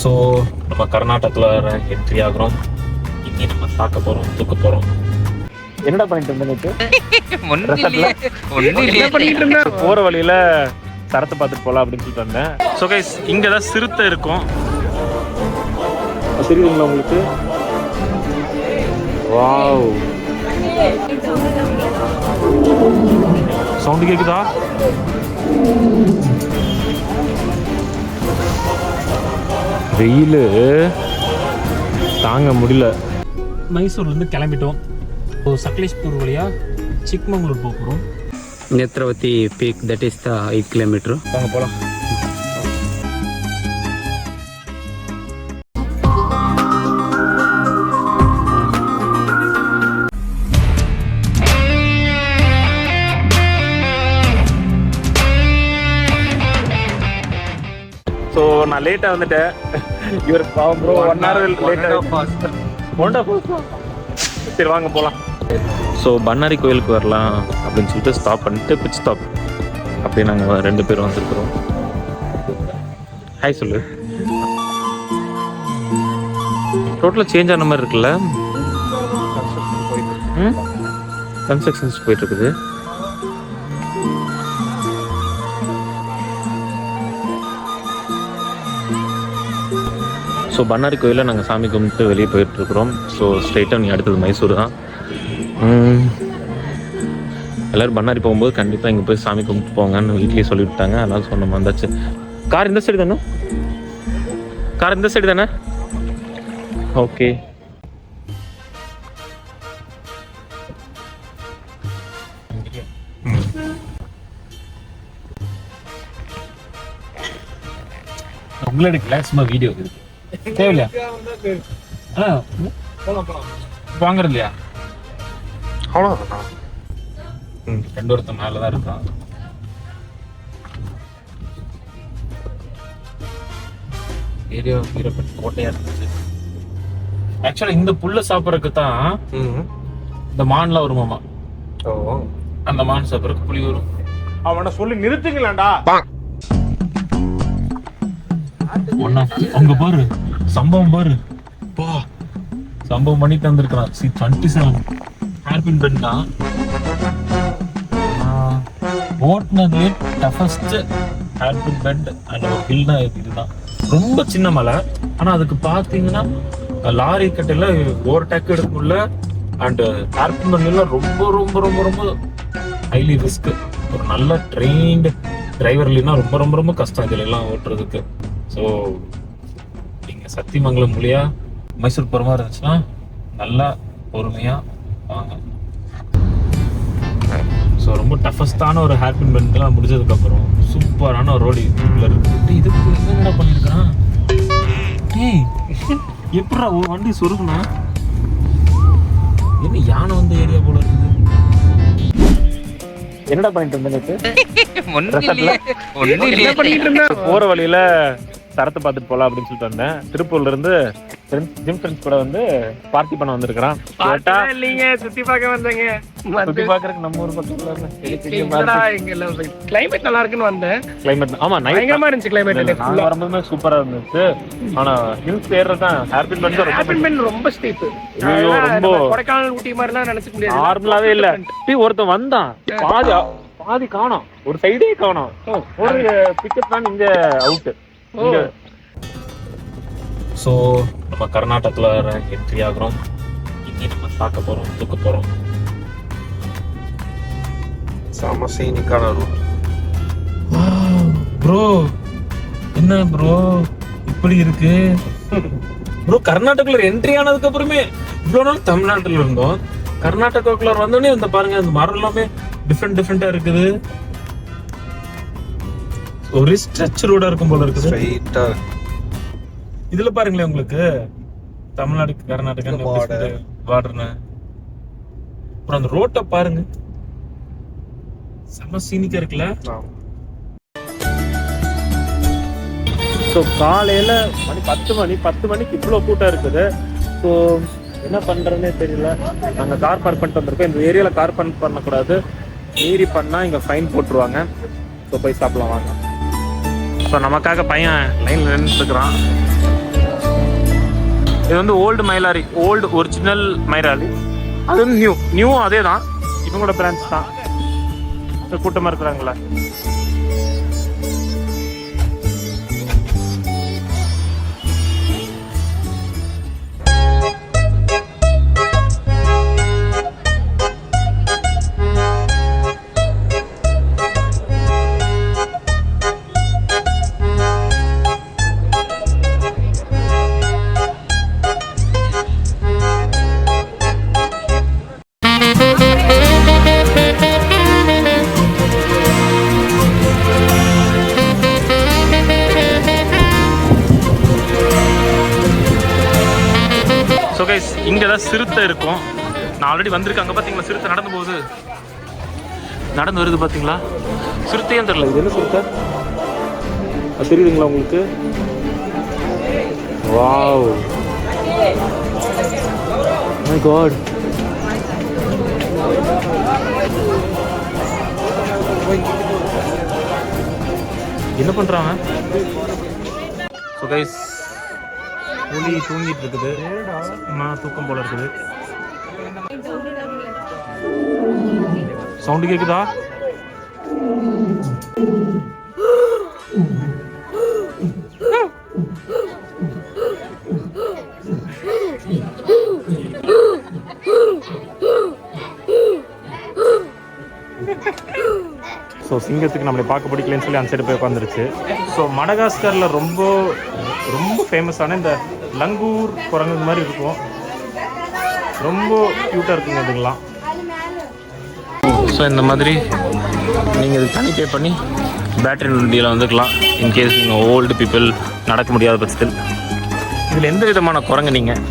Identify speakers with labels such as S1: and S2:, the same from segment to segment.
S1: So நம்ம கர்நாடகாவில் entry ஆகிறோம். இங்கே நம்ம பார்க்க போகிறோம், தூக்க போகிறோம்.
S2: என்னடா பண்ணிட்டு இருந்தேன்?
S1: போகிற வழியில் சரத்தை பார்த்துட்டு போகலாம் அப்படின்னு சொல்லிட்டு வந்தேன். ஸோ கைஸ், இங்கே தான் சிறுத்தை இருக்கும். தெரியுதுங்களா உங்களுக்கு? வாவ், சவுண்டு கேக்குதா? வெயில் தாங்க முடியல. மைசூர்லேருந்து கிளம்பிட்டோம். சக்லேஷ்பூர் வழியா சிக்மங்களூர் போக போகிறோம்.
S3: Netravati peak, that is the 8 kilometre.
S1: வாங்க போகலாம். ஸோ நான் லேட்டாக வந்துட்டேன். இவருக்கு பாவம் ப்ரோ 1 hour லேட்டாக. சரி வாங்க போகலாம். ஸோ பண்ணாரி கோயிலுக்கு வரலாம் அப்படின்னு சொல்லிட்டு ஸ்டாப் பண்ணிட்டு பிச் ஸ்டாப் அப்படியே நாங்கள் 2 பேரும் வந்துருக்குறோம். ஹாய் சொல்லு. டோட்டலாக சேஞ்ச் ஆன மாதிரி இருக்குல்ல? கன்ஸ்ட்ரக்ஷன்ஸ் போயிட்டு இருக்குது. ஸோ பண்ணாரி கோயிலில் நாங்கள் சாமி கும்பிட்டு வெளியே போயிட்டுருக்குறோம். ஸோ ஸ்ட்ரெயிட்டாக நீங்கள் அடுத்தது மைசூர் தான். எல்லோரும் பண்ணாரி போகும்போது கண்டிப்பாக இங்கே போய் சாமி கும்பிட்டு போங்கன்னு வீட்லேயே சொல்லிவிட்டாங்க. அதனால சொன்ன வந்தாச்சு. கார் இந்த சைடு தானே? கார் இந்த சைடு தானே? ஓகே. உங்களோட கிளாஸ் வீடியோ இருக்கு தேவையில்லையா? வாங்குறது இல்லையா? அவ்வளோதான். ரெண்டு ஒருத்தன் மேலதான் இருக்கான். ஏரியா வீரப்பட்டு கோட்டையா இருந்துச்சு. ஆக்சுவலா இந்த புல்ல சாப்பிட்றதுக்கு தான் இந்த மான்லாம் வருமாமா. அந்த மான் சாப்பிட்றதுக்கு புலி வரும்.
S2: அவனை சொல்லி நிறுத்துங்களாண்டா.
S1: அங்க பாரு, சம்பவம் பாரு. சம்பவம் பண்ணி தந்திருக்கிறான். 27 ஹேர்பின் பென் தான் ஓட்டுனதுலேயே டஃபஸ்ட் ஹேர்பின் பெண்ட் அண்ட் ஒரு ஹில்னா இதுதான். ரொம்ப சின்ன மலை, ஆனா அதுக்கு பாத்தீங்கன்னா லாரி கட்டையில ஓவர்டேக் எடுக்கணும்ல. அண்ட் ஹேர்பின் பெண்ட்லாம் ரொம்ப ரொம்ப ரொம்ப ரொம்ப ஹைலி ரிஸ்க். ஒரு நல்ல ட்ரெயின்டு டிரைவர் இல்லைன்னா ரொம்ப ரொம்ப ரொம்ப கஷ்டம் இதுல எல்லாம் ஓட்டுறதுக்கு. ஸோ நீங்கள் சத்தியமங்கலம் மூலியா மைசூர் போகிற மாதிரி இருந்துச்சுன்னா நல்லா பொறுமையாக வாங்க. ஸோ ரொம்ப டஃபஸ்டான ஒரு ஹேர்பின் பெண்ட்லாம் முடிஞ்சதுக்கப்புறம் சூப்பரான ஒரு ரோடு இதுக்குள்ள இருக்கு. இதுக்கு என்னடா பண்ணியிருக்கான்? எப்படா ஒரு வண்டி சொருக்குனா? என்ன யானை வந்த ஏரியா போல இருக்குது.
S2: என்னடா பண்ணிட்டு இருந்தேன்?
S1: போற வழியில சரத்தை பார்த்துட்டு போலாம் அப்படின்னு சொல்லிட்டு வந்தேன். திருப்பூர்ல இருந்து ஜிம் ஃப்ரெண்ட்ஸ் கூட வந்து பார்ட்டி பண்ண வந்திருக்கிறான்.
S2: சுத்தி பார்க்க வந்தேங்க.
S1: சுத்தி பார்க்கறதுக்கு நம்ம ஊர் பக்கத்துல
S2: கிளைமேட் நல்லா இருக்குன்னு வந்தேன்.
S1: கிளைமேட் ஆமா பயங்கரமா இருந்துச்சு. கிளைமேட் நான் வரும்போது சூப்பரா இருந்துச்சு. ஆனா ஹில்ஸ் ஏறதான் ஹேர்பின் பெண்ட்
S2: ரொம்ப ஸ்டீப்.
S1: ரொம்ப
S2: கொடைக்கானல் ஊட்டி மாதிரிலாம் நினைச்சுக்க முடியாது.
S1: நார்மலாவே இல்ல. ஒருத்தன் வந்தான், பாதி காணோம், ஒரு சைடே காணோம். ஒரு பிக்கப் தான் இங்க அவுட். ஸோ நம்ம கர்நாடகாவில் என்ட்ரி ஆகிறோம். இங்கே நம்ம பார்க்க போகிறோம், தூக்க போகிறோம்.
S4: சமசீனிக்கான ரூட்.
S1: ப்ரோ என்ன ப்ரோ இப்படி இருக்கு ப்ரோ? கர்நாடகாவில் என்ட்ரி ஆனதுக்கு அப்புறமே இவ்வளோ நாள் தமிழ்நாட்டில் இருந்தோம். கர்நாடகாவுக்குள்ள வந்தோடனே இந்த பாருங்க, அந்த மரம் எல்லாமே டிஃப்ரெண்டா இருக்குது. ஒரு ஸ்ட்ரெச் ரோடா இருக்கும் போல இருக்குது.
S4: ஸ்ட்ரைட்டா
S1: இதுல பாருங்களேன், உங்களுக்கு தமிழ்நாடு கர்நாடகா பார்டர்னு. அப்புறம் அந்த ரோட்டை பாருங்க, செம சீனிக்கா இருக்குல்ல. ஸோ காலையில மணி 10 மணிக்கு இவ்வளோ கூட்டம் இருக்குது. ஸோ என்ன பண்றதுன்னே தெரியல. நாங்க கார் பார்க் பண்ணிட்டு வந்திருக்கோம். இந்த ஏரியால கார் பார்க் பண்ணக்கூடாது, மீறி பண்ணா இங்க ஃபைன் போட்டுருவாங்க. ஸோ போய் சாப்பிடலாம் வாங்க. ஸோ நமக்காக பையன் லைன்ல நின்றுட்டு இருக்கிறான். இது வந்து ஓல்டு மயிலாரி, ஓல்டு ஒரிஜினல் மயிலாரி. அது வந்து நியூவும் அதே தான், இவங்களோட பிரான்ச் தான். கூட்டமாக இருக்கிறாங்களா? ஸோ கைஸ், இங்கே தான் சிறுத்தை இருக்கும். நான் ஆல்ரெடி வந்திருக்கேன். அங்கே பார்த்தீங்களா சிறுத்தை நடந்து போகுது, நடந்து வருது பார்த்தீங்களா? சிறுத்தையும் தெரியல, இது என்ன சிறுத்தை அது தெரியுதுங்களா உங்களுக்கு? Wow, my god. என்ன பண்ணுறாங்க? ஸோ கைஸ், புலி தூங்கிட்டு இருக்குது, தூக்கம் போல இருக்குது. சவுண்டு கேக்குதா? ஸோ சிங்கத்துக்கு நம்மளை பார்க்க பிடிக்கலன்னு சொல்லி அந்த சைடு போய் உட்காந்துருச்சு. ஸோ மடகாஸ்கரில் ரொம்ப ரொம்ப ஃபேமஸான இந்த லங்கூர் குரங்கு மாதிரி இருக்கும், ரொம்ப க்யூட்டாக இருக்குங்க இதுங்களாம். ஸோ இந்த மாதிரி நீங்கள் இது தனி பே பண்ணி பேட்டரி வண்டியில் வந்துக்கலாம், இன்கேஸ் நீங்கள் ஓல்டு பீப்புள் நடக்க முடியாத பட்சத்தில். இதில் எந்த விதமான குரங்கு நீங்கள்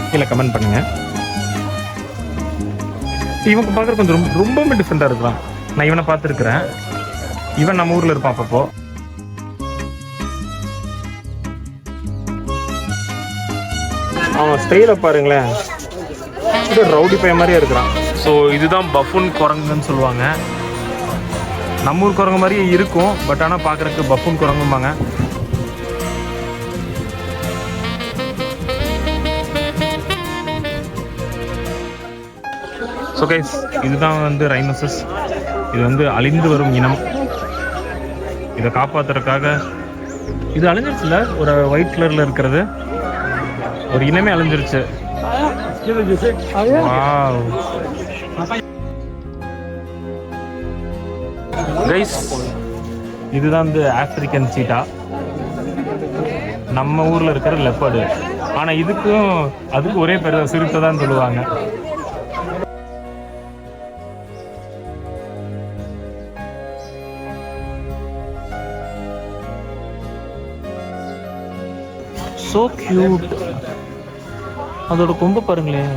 S1: கீழே கமெண்ட் பண்ணுங்கள். இவங்க பார்க்குற கொஞ்சம் ரொம்பவுமே டிஃப்ரெண்ட்டாக இருக்கலாம். நான் இவனை பார்த்துருக்குறேன், இவன் நம்ம ஊரில் இருப்பான் அப்பப்போ. அவன் ஸ்டைலை பாருங்களேன், இது ரவுடி பையன் மாதிரியே இருக்கிறான். ஸோ இதுதான் பஃபூன் குரங்குன்னு சொல்லுவாங்க. நம்ம ஊர் குரங்கு மாதிரியே இருக்கும், பட் ஆனால் பார்க்குறதுக்கு பஃபூன் குரங்கும்பாங்க. ஸோ கைஸ், இதுதான் வந்து ரைனோசஸ். இது வந்து அழிந்து வரும் இனம். இதை காப்பாற்றுறதுக்காக, இது அழிஞ்சிருச்சுல, ஒரு ஒயிட் கலரில் இருக்கிறது ஒரு இனமே அழிஞ்சிருச்சு. கைஸ், இதுதான் வந்து ஆப்பிரிக்கன் சீட்டா, நம்ம ஊரில் இருக்கிற லெப்பர்டு. ஆனால் இதுக்கும் அதுக்கும் ஒரே பேர், சிறுத்தை தான் சொல்லுவாங்க. So cute. அதோட கொம்பை பாருங்களேன்,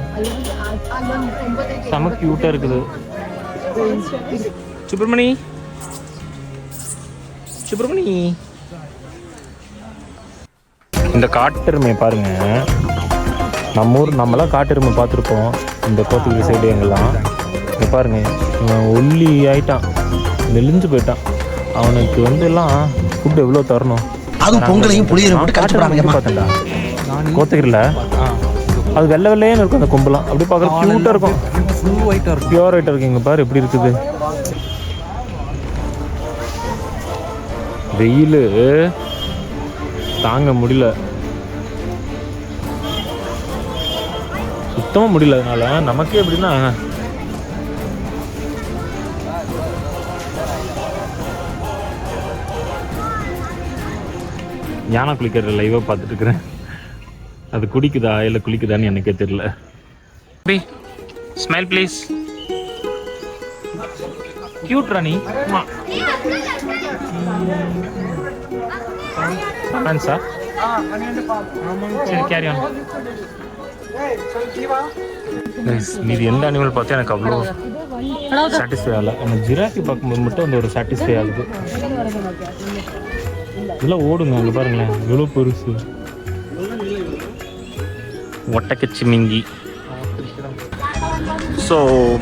S1: செம கியூட்டாக இருக்குது. சுப்பிரமணி, சுப்பிரமணி, இந்த காட்டெருமையை பாருங்க. நம்ம ஊர் நம்மளாம் காட்டெருமை பார்த்துருப்போம், இந்த கோத்தகிரி சைடு எங்கெல்லாம். இங்கே பாருங்க, இவன் ஒல்லி ஆயிட்டான், நெளிஞ்சு போயிட்டான். அவனுக்கு வந்து எல்லாம் ஃபுட் எவ்வளோ தரணும்.
S5: அது பொங்கலையும் புளியரும்
S1: பார்த்தேன்டா கோத்தகிரியில். அது வெள்ளை வெள்ளையன்னு இருக்கும், அந்த கொம்பெல்லாம் அப்படி பார்க்குற க்யூட்டாக இருக்கும், பியூர் ஒயிட்டாக இருக்கு. இங்கே பாரு எப்படி இருக்குது. வெயில் தாங்க முடியல, சுத்தமாக முடியல. அதனால நமக்கே எப்படின்னா, யானை குளிக்கிற லைவாக பார்த்துட்டு இருக்கிறேன். அது குடிக்குதா இல்லை குளிக்குதான்னு எனக்கே தெரியல. Smile please. Cute Rani. Sir சரி, கேரி ஆன். மீதி எந்த அனிமல் பார்த்தா எனக்கு அவ்வளோ சாட்டிஸ்ஃபை ஆகலை. நம்ம ஜிராஃபி பார்க்கும்போது மட்டும் அந்த ஒரு சாட்டிஸ்ஃபை ஆகுது. இதெல்லாம் ஓடுங்க, அங்கே பாருங்களேன் எவ்வளோ பெருசு. ஒட்டக்கச்சிமிங்கி. ஸோ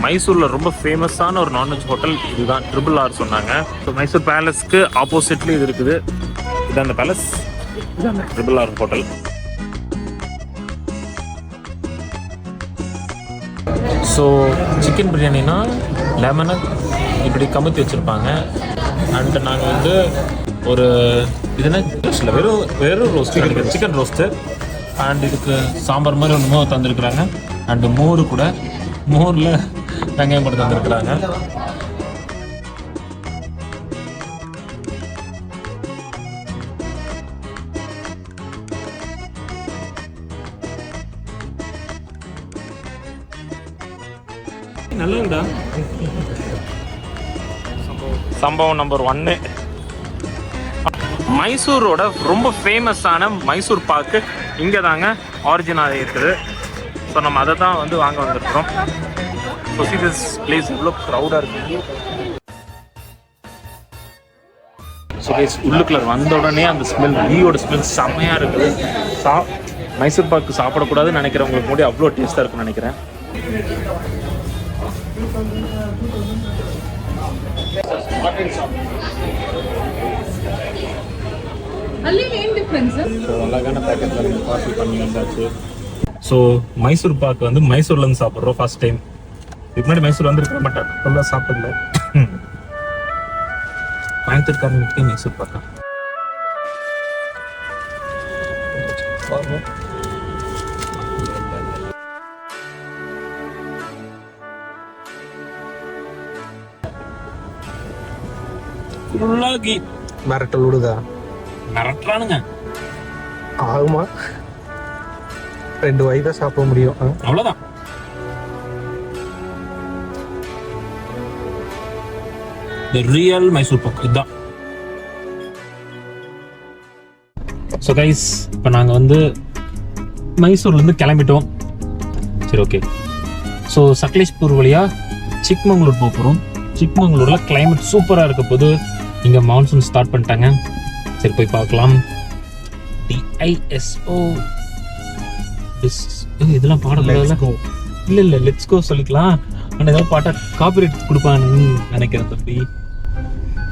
S1: மைசூரில் ரொம்ப ஃபேமஸான ஒரு நான்வெஜ் ஹோட்டல் இதுதான், ட்ரிபிள் ஆர் சொன்னாங்க. ஸோ மைசூர் பேலஸ்க்கு ஆப்போசிட்லேயும் இது இருக்குது. இதுதான் அந்த பேலஸ், இதுதான் triple R hotel. So chicken பிரியாணினா லெமனை இப்படி கமுத்தி வச்சுருப்பாங்க. அண்ட் நாங்கள் வந்து ஒரு இதுனா இல்லை வெறும் ரோஸ்ட் சிக்கன் ரோஸ்ட்டு. அண்ட் இதுக்கு சாம்பார் மாதிரி ஒன்றுமோ தந்துருக்குறாங்க. அண்டு மோர் கூட மோரில் வெங்காயம் போட்டு தந்துருக்குறாங்க. நல்லதுடா. சம்பவம் நம்பர் 1, மைசூரோட ரொம்ப ஃபேமஸான மைசூர் பாக்கு இங்கே தாங்க ஆரிஜினாக இருக்குது. ஸோ நம்ம அதை தான் வந்து வாங்க வந்திருக்கிறோம். ஸோ see this place எவ்வளோ க்ரௌடாக இருக்குது. ஸோ உள்ளுக்குள்ள வந்த உடனே அந்த ஸ்மெல் ஈயோட ஸ்மெல் செம்மையாக இருக்குது. மைசூர் பாக்கு சாப்பிடக்கூடாதுன்னு நினைக்கிறவங்களுக்கு கூட அவ்வளோ டேஸ்ட்டாக இருக்குன்னு நினைக்கிறேன். ஸோ மைசூர் பாக்கு வந்து மைசூர்லேருந்து சாப்பிட்றோம் ஃபர்ஸ்ட் டைம். இதுக்கு முன்னாடி மைசூர் வந்து இருக்க மாட்டேன், ஃபுல்லாக சாப்பிடல. கோயம்புத்தூர்காரனுக்கு மைசூர் பாக்கா
S4: மிரட்டல் விடுதா?
S1: மிரட்டுறானுங்க.
S4: ஆகுமா? 2 வயதா சாப்பிட முடியும்.
S1: அவ்வளோதான். ரியல் மைசூர் பாக்கு இதுதான். ஸோ கைஸ், இப்போ நாங்கள் வந்து மைசூர்லேருந்து கிளம்பிட்டோம். சரி, ஓகே. ஸோ சக்லேஷ்பூர் வழியாக சிக்மங்களூர் போக போகிறோம். சிக்மங்களூரில் கிளைமேட் சூப்பராக இருக்க போது இங்கே மான்சூன் ஸ்டார்ட் பண்ணிட்டாங்க. சரி, போய் பார்க்கலாம். DISO இதெல்லாம் பாடக்கூடாது. இல்லை லெட்ஸ் கோ சொல்லிக்கலாம். ஆனால் ஏதாவது பாட்டா காப்பிரைட் கொடுப்பான்னு நினைக்கிறேன் தம்பி.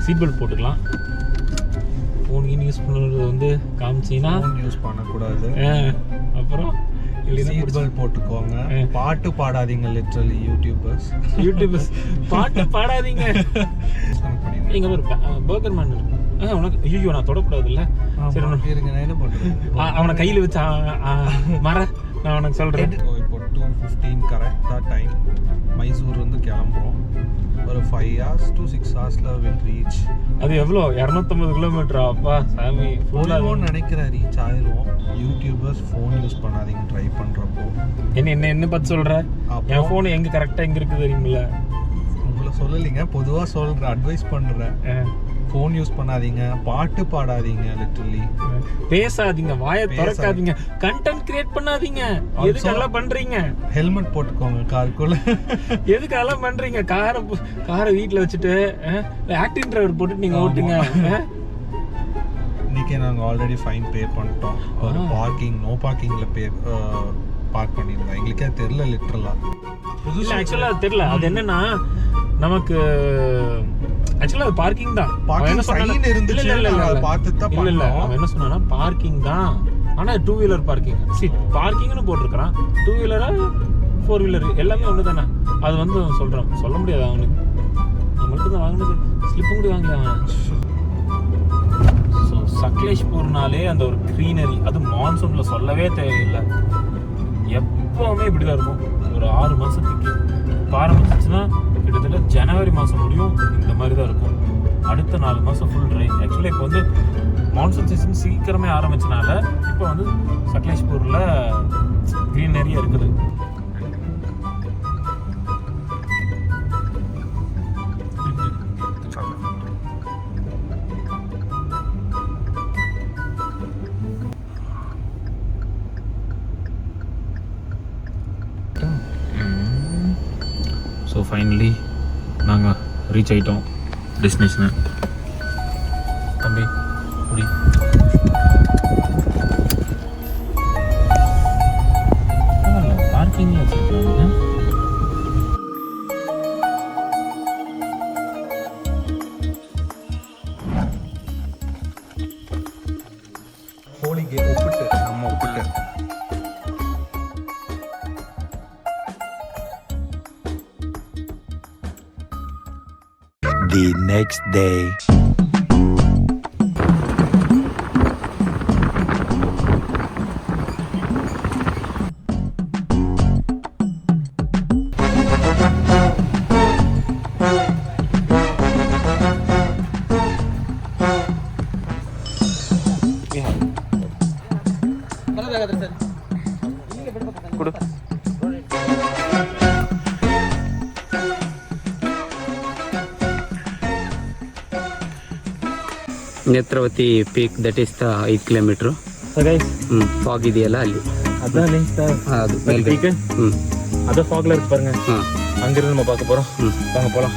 S1: சீட் பெல்ட் போட்டுக்கலாம். ஃபோன் யூஸ் பண்ணுறது வந்து காமிச்சின்னா
S4: யூஸ் பண்ணக்கூடாது.
S1: அப்புறம்
S4: சீட் பெல்ட் போட்டுக்கோங்க. பாட்டு பாடாதீங்க. லிட்டரலி யூடியூபர்ஸ்
S1: பாட்டு பாடாதீங்க. இங்கே ஒரு பர்கர் மேன் இருக்கு. உனக்கு ஐயோ நான் தொடக்கூடாதுல்ல. சரி,
S4: நான் என்ன பண்ணுறேன்,
S1: அவனை கையில் வச்சு மர நான் உனக்கு சொல்கிறேன்.
S4: இப்போ 2:15 கரெக்டாக டைம். மைசூர் வந்து கிளம்புறோம். ஒரு 5 hours to 6 hours will reach.
S1: அது எவ்வளோ 250 கிலோமீட்டரா? அப்பா சாமி,
S4: ஃபுல்லாக நினைக்கிறேன் ரீச் ஆயிரும். யூடியூபர்ஸ் ஃபோன் யூஸ் பண்ணாதீங்க ட்ரை பண்ணுறப்போ.
S1: என்ன பார்த்து சொல்கிற? என் ஃபோன் எங்கே கரெக்டாக எங்கே இருக்குது தெரியுமில்ல?
S4: உங்களை சொல்லலைங்க, பொதுவாக சொல்கிறேன், அட்வைஸ் பண்ணுறேன். ஃபோன் யூஸ் பண்ணாதீங்க, பாட்டு பாடாதீங்க, லிட்டரலி
S1: பேசாதீங்க, வாயை திறக்காதீங்க, கண்டென்ட் கிரியேட் பண்ணாதீங்க. எதுக்கு அதெல்லாம் பண்றீங்க?
S4: ஹெல்மெட் போட்டுக்கோங்க காருக்குள்ள.
S1: எதுக்கு அதெல்லாம் பண்றீங்க? காரை வீட்டில் வச்சுட்டு ஆக்டிங் டிரைவர் போட்டு நீங்க ஓட்டுங்க.
S4: இன்னைக்கு நாங்கள் ஆல்ரெடி ஃபைன் பே பண்ணிட்டோம். ஒரு நோ பார்க்கிங்ல பார்க் பண்ணியிருந்தோம். எங்களுக்கே தெரியல லிட்டரலா.
S1: ஆக்சுவலா அது தெரியல. அது என்னன்னா நமக்கு ஆக்சுவலா அது பார்க்கிங் தான்.
S4: சைன் இருந்துச்சு, பார்த்து தான் பண்ணோம்.
S1: அவன் என்ன சொன்னானா பார்க்கிங் தான், ஆனா 2 வீலர் பார்க்கிங். பார்க்கிங்னு போட்டிருக்கான். 2 வீலரா 4 வீலர் எல்லாமே ஒன்று தானே. அது வந்து சொல்ல முடியாது அவனுக்கு. நம்மளுக்கு தான் வாங்கினது ஸ்லிப்பும் கூட வாங்கல அவன். ஸோ சக்லேஷ்பூர்னாலே அந்த ஒரு க்ரீனரி, அது மான்சூன்ல சொல்லவே தேவையில்லை. எப்பவுமே இப்படிதான் இருக்கும். ஒரு 6 மாசத்துக்கு இப்போ ஆரம்பிச்சிச்சுன்னா கிட்டத்தட்ட ஜனவரி மாதம் முடியும் இந்த மாதிரி தான் இருக்கும். அடுத்த 4 மாதம் ஃபுல் ட்ரை. ஆக்சுவலி இப்போ வந்து மான்சூன் சீசன் சீக்கிரமே ஆரம்பிச்சனால இப்போ வந்து சக்லேஷ்பூரில் க்ரீனரியாக இருக்குது. ஸோ ஃபைனலி நாங்கள் ரீச் ஆகிட்டோம் டெஸ்டினேஷனை. தம்பி குடி. பார்க்கிங்கில் வச்சுருக்காங்க.
S4: ஹோலிகே ஒப்பிட்டு நம்ம ஒப்பிட்டு
S5: the next day.
S3: Netravati peak that is the 5 kilometre.
S1: So guys,
S3: fog ಇದೆಯಲ್ಲ ಅಲ್ಲಿ,
S1: அதான் லிங்க்
S3: ಅದು ಮೇಲ್ಗಡೆ.
S1: அதான் ஃபாக்ல இருக்கு பாருங்க.
S3: ಹಾ
S1: அங்கிருந்து நம்ம பார்க்க போறோம். வாங்க போலாம்.